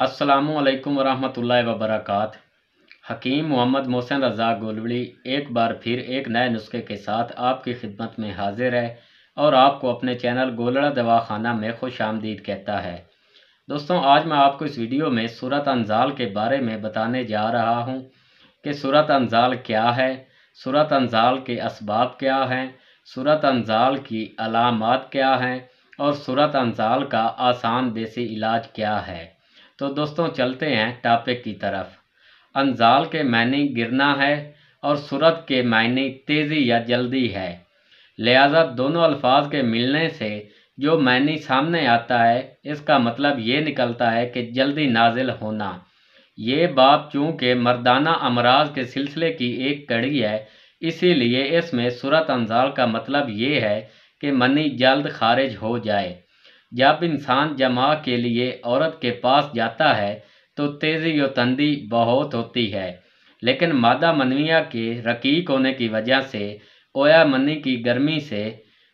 अस्सलामुअलैकुम वरहमतुल्लाहि वबरकात। हकीम मोहम्मद मोहसिन रज़ा गोलवड़ी एक बार फिर एक नए नुस्खे के साथ आपकी खिदमत में हाजिर है और आपको अपने चैनल गोलड़ा दवाखाना में खुश आमदीद कहता है। दोस्तों, आज मैं आपको इस वीडियो में सूरत अंजाल के बारे में बताने जा रहा हूँ कि सूरत अंजाल क्या है, सूरत अंजाल के असबाब क्या हैं, सूरत अंजाल की अलामात क्या हैं और सूरत अंजाल का आसान देसी इलाज क्या है। तो दोस्तों, चलते हैं टॉपिक की तरफ। अंजाल के मायने गिरना है और सूरत के मायने तेज़ी या जल्दी है। लिहाजा दोनों अल्फाज के मिलने से जो मायने सामने आता है, इसका मतलब ये निकलता है कि जल्दी नाजिल होना। ये बाब चूँकि मर्दाना अमराज के सिलसिले की एक कड़ी है, इसीलिए इसमें सूरत अंजाल का मतलब ये है कि मनी जल्द खारिज हो जाए। जब इंसान जमा के लिए औरत के पास जाता है तो तेज़ी व तंदी बहुत होती है, लेकिन मादा मनविया के रकीक होने की वजह से, ओया मनी की गर्मी से,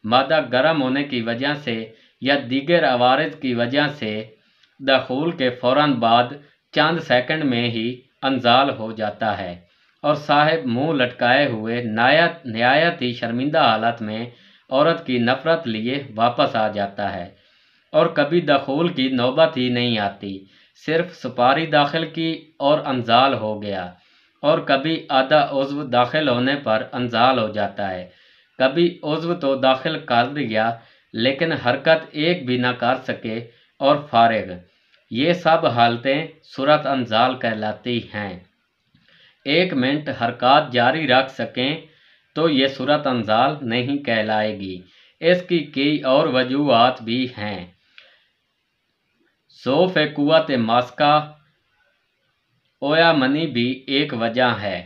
मादा गर्म होने की वजह से या दीगर अवारिद की वजह से दखूल के फ़ौरन बाद चंद सेकंड में ही अंजाल हो जाता है और साहिब मुंह लटकाए हुए नहायत ही शर्मिंदा हालत में औरत की नफ़रत लिए वापस आ जाता है और कभी दखूल की नौबत ही नहीं आती, सिर्फ सुपारी दाखिल की और अंजाल हो गया। और कभी आधा उज़्व दाखिल होने पर अंजाल हो जाता है, कभी उज़्व तो दाखिल कर दिया लेकिन हरकत एक भी ना कर सके और फारिग। ये सब हालतें सूरत अंजाल कहलाती हैं। 1 मिनट हरकत जारी रख सकें तो ये सूरत अंजाल नहीं कहलाएगी। इसकी कई और वजूहात भी हैं। ज़ौफ़ कुव्वत मास्का ओया मनी भी एक वजह है।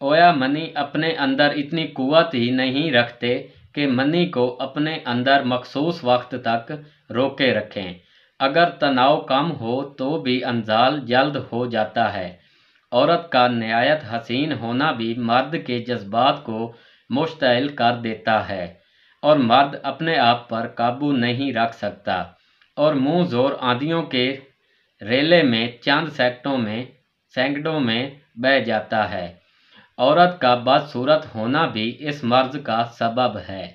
ओया मनी अपने अंदर इतनी कुव्वत ही नहीं रखते कि मनी को अपने अंदर मखसूस वक्त तक रोके रखें। अगर तनाव कम हो तो भी अंजाल जल्द हो जाता है। औरत का नहायत हसीन होना भी मर्द के जज्बात को मुश्तइल कर देता है और मर्द अपने आप पर काबू नहीं रख सकता और मुंह ज़ोर आंधियों के रेले में चंद सेकंडों में बह जाता है। औरत का बदसूरत होना भी इस मर्ज का सबब है।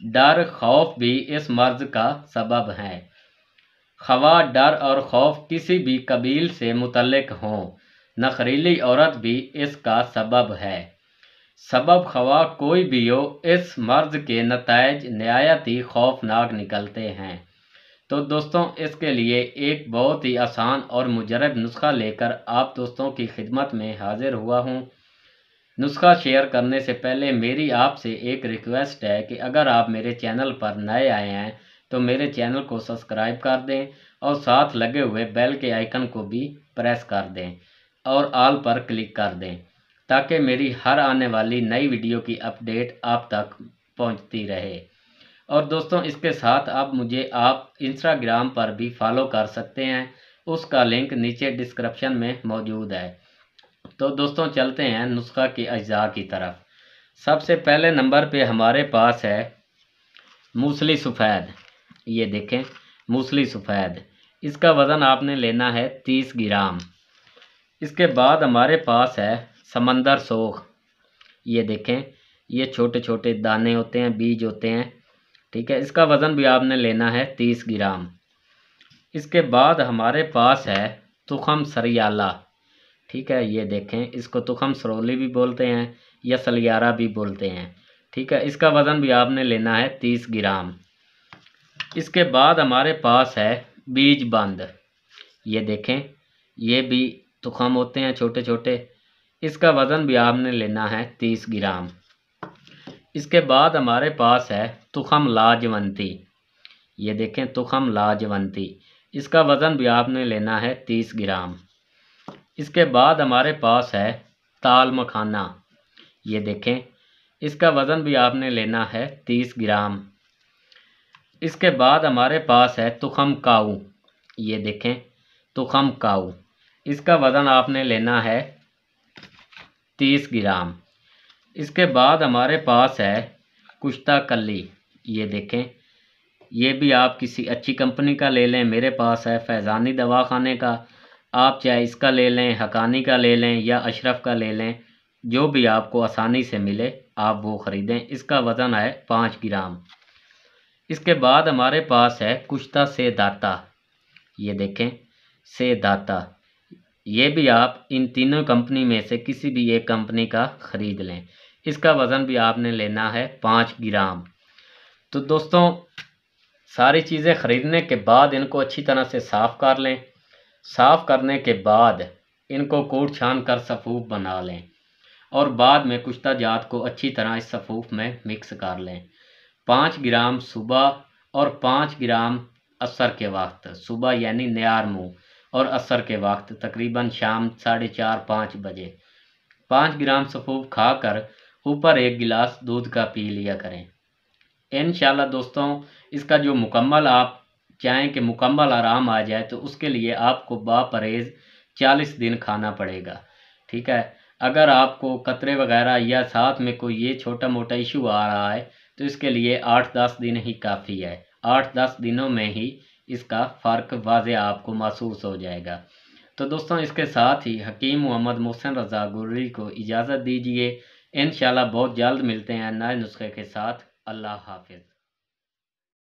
डर खौफ भी इस मर्ज का सबब है। खवा डर और खौफ किसी भी कबील से मुतल्लिक हों, नखरीली औरत भी इसका सबब है। सबब खवा कोई भी हो, इस मर्ज के नताइज नहायत ही खौफनाक निकलते हैं। तो दोस्तों, इसके लिए एक बहुत ही आसान और मुजरब नुस्खा लेकर आप दोस्तों की खिदमत में हाजिर हुआ हूँ। नुस्खा शेयर करने से पहले मेरी आपसे एक रिक्वेस्ट है कि अगर आप मेरे चैनल पर नए आए हैं तो मेरे चैनल को सब्सक्राइब कर दें और साथ लगे हुए बेल के आइकन को भी प्रेस कर दें और ऑल पर क्लिक कर दें, ताकि मेरी हर आने वाली नई वीडियो की अपडेट आप तक पहुंचती रहे। और दोस्तों, इसके साथ आप इंस्टाग्राम पर भी फॉलो कर सकते हैं, उसका लिंक नीचे डिस्क्रिप्शन में मौजूद है। तो दोस्तों, चलते हैं नुस्खा के अज्जा की तरफ। सबसे पहले नंबर पे हमारे पास है मूसली सफ़ेद। ये देखें, मूसली सफ़ेद, इसका वज़न आपने लेना है 30 ग्राम। इसके बाद हमारे पास है समंदर सोख। ये देखें, ये छोटे छोटे दाने होते हैं, बीज होते हैं, ठीक है। इसका वज़न भी आपने लेना है 30 ग्राम। इसके बाद हमारे पास है तुखम सरियाला, ठीक है। ये देखें, इसको तुखम सरोली भी बोलते हैं या सलियारा भी बोलते हैं, ठीक है। इसका वज़न भी आपने लेना है 30 ग्राम। इसके बाद हमारे पास है बीज बंद। ये देखें, ये भी तुखम होते हैं छोटे छोटे, इसका वज़न भी आपने लेना है 30 ग्राम। इसके बाद हमारे पास है तुखम लाजवंती। ये देखें, तुखम लाजवंती, इसका वज़न भी आपने लेना है 30 ग्राम। इसके बाद हमारे पास है ताल मखाना। ये देखें, इसका वज़न भी आपने लेना है 30 ग्राम। इसके बाद हमारे पास है तुखम काऊ। ये देखें, तुखम काऊ, इसका वज़न आपने लेना है 30 ग्राम। इसके बाद हमारे पास है कुश्ता कली। ये देखें, ये भी आप किसी अच्छी कंपनी का ले लें। मेरे पास है फैज़ानी दवाखाने का, आप चाहे इसका ले लें, हकानी का ले लें या अशरफ का ले लें, जो भी आपको आसानी से मिले आप वो ख़रीदें। इसका वज़न है 5 ग्राम। इसके बाद हमारे पास है कुश्ता से दाता। ये देखें, से दाता, ये भी आप इन तीनों कंपनी में से किसी भी एक कंपनी का ख़रीद लें। इसका वज़न भी आपने लेना है 5 ग्राम। तो दोस्तों, सारी चीज़ें ख़रीदने के बाद इनको अच्छी तरह से साफ़ कर लें। साफ़ करने के बाद इनको कूट छान कर सफ़ूफ बना लें और बाद में कुश्ता जात को अच्छी तरह इस सफ़ूफ में मिक्स कर लें। 5 ग्राम सुबह और 5 ग्राम असर के वक्त, सुबह यानी न्यार मुँह, और असर के वक्त तकरीबन शाम 4:30-5 बजे 5 ग्राम सफ़ूफ खाकर ऊपर 1 गिलास दूध का पी लिया करें। इंशाल्लाह दोस्तों, इसका जो मुकम्मल आप चाहें कि मुकम्मल आराम आ जाए तो उसके लिए आपको बापरहेज़ 40 दिन खाना पड़ेगा। ठीक है, अगर आपको कतरे वगैरह या साथ में कोई ये छोटा मोटा इशू आ रहा है तो इसके लिए 8-10 दिन ही काफ़ी है। 8-10 दिनों में ही इसका फ़र्क वाज़े आपको महसूस हो जाएगा। तो दोस्तों, इसके साथ ही हकीम मोहम्मद मोहसिन रज़ा गुर्री को इजाज़त दीजिए। इंशाल्लाह बहुत जल्द मिलते हैं नए नुस्खे के साथ। अल्लाह हाफ़िज़।